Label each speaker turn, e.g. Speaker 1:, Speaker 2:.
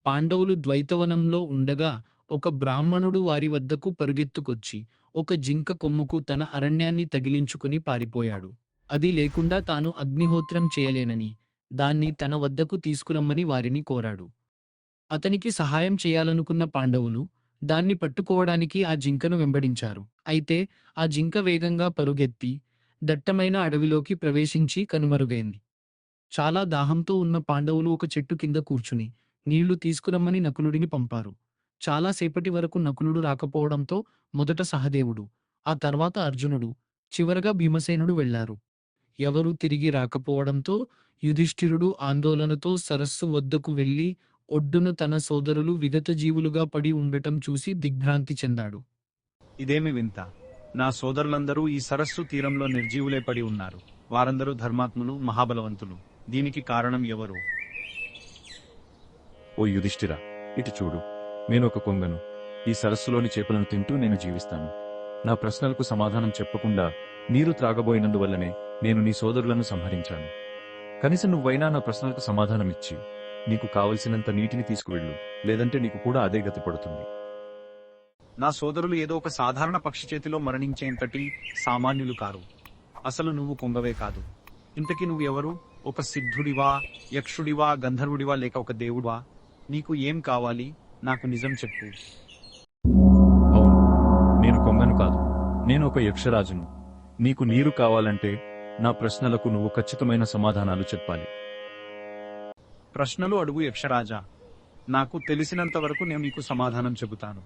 Speaker 1: పాండవులు ద్వైతవనంలో ఉండగా ఒక బ్రాహ్మణుడు వారి వద్దకు పరుగెత్తుకొచ్చి ఒక జింక కొమ్ముకు తన అరణ్యాన్ని తగిలించుకుని పారిపోయాడు. అది లేకుండా తాను అగ్నిహోత్రం చేయలేనని, దాన్ని తన వద్దకు తీసుకురమ్మని వారిని కోరాడు. అతనికి సహాయం చేయాలనుకున్న పాండవులు దాన్ని పట్టుకోవడానికి ఆ జింకను వెంబడించారు. అయితే ఆ జింక వేగంగా పరుగెత్తి దట్టమైన అడవిలోకి ప్రవేశించి కనుమరుగైంది. చాలా దాహంతో ఉన్న పాండవులు ఒక చెట్టు కింద కూర్చుని నీళ్లు తీసుకురమ్మని నకులుడిని పంపారు. చాలా సేపటి వరకు నకులుడు రాకపోవడంతో మొదట సహదేవుడు, ఆ తర్వాత అర్జునుడు, చివరగా భీమసేనుడు వెళ్లారు. ఎవరూ తిరిగి రాకపోవడంతో యుధిష్ఠిరుడు ఆందోళనతో సరస్సు వద్దకు వెళ్లి ఒడ్డున తన సోదరులు విగతజీవులుగా పడి ఉండటం చూసి దిగ్భ్రాంతి చెందాడు.
Speaker 2: ఇదేమి వింత! నా సోదరులందరూ ఈ సరస్సు తీరంలో నిర్జీవులే పడి ఉన్నారు. వారందరూ ధర్మాత్ములు, మహాబలవంతులు. దీనికి కారణం ఎవరు?
Speaker 3: ఓ యుధిష్ఠిర, ఇటు చూడు. నేనొక కొంగను. ఈ సరస్సులోని చేపలను తింటూ నేను జీవిస్తాను. నా ప్రశ్నలకు సమాధానం చెప్పకుండా నీరు త్రాగబోయినందువల్లనే నేను నీ సోదరులను సంహరించాను. కనీసం నువ్వైనా నా ప్రశ్నలకు సమాధానమిచ్చి నీకు కావలసినంత నీటిని తీసుకువెళ్ళు, లేదంటే నీకు కూడా అదే గతి పడుతుంది.
Speaker 2: నా సోదరులు ఏదో ఒక సాధారణ పక్షి చేతిలో మరణించేంతటి సామాన్యులు కారు. అసలు నువ్వు కొంగవే కాదు. ఇంతకీ నువ్వెవరు? ఒక సిద్ధుడివా, యక్షుడివా, గంధర్వుడివా, లేక ఒక దేవుడివా? నీకు ఏం కావాలి? నాకు నిజం చెప్పు.
Speaker 3: అవును, నేను కొంగను కాదు. నేను ఒక యక్షరాజును. నీకు నీరు కావాలంటే నా ప్రశ్నలకు నువ్వు ఖచ్చితమైన సమాధానాలు చెప్పాలి.
Speaker 2: ప్రశ్నలు అడుగు యక్షరాజా. నాకు తెలిసినంత వరకు నేను నీకు సమాధానం చెబుతాను.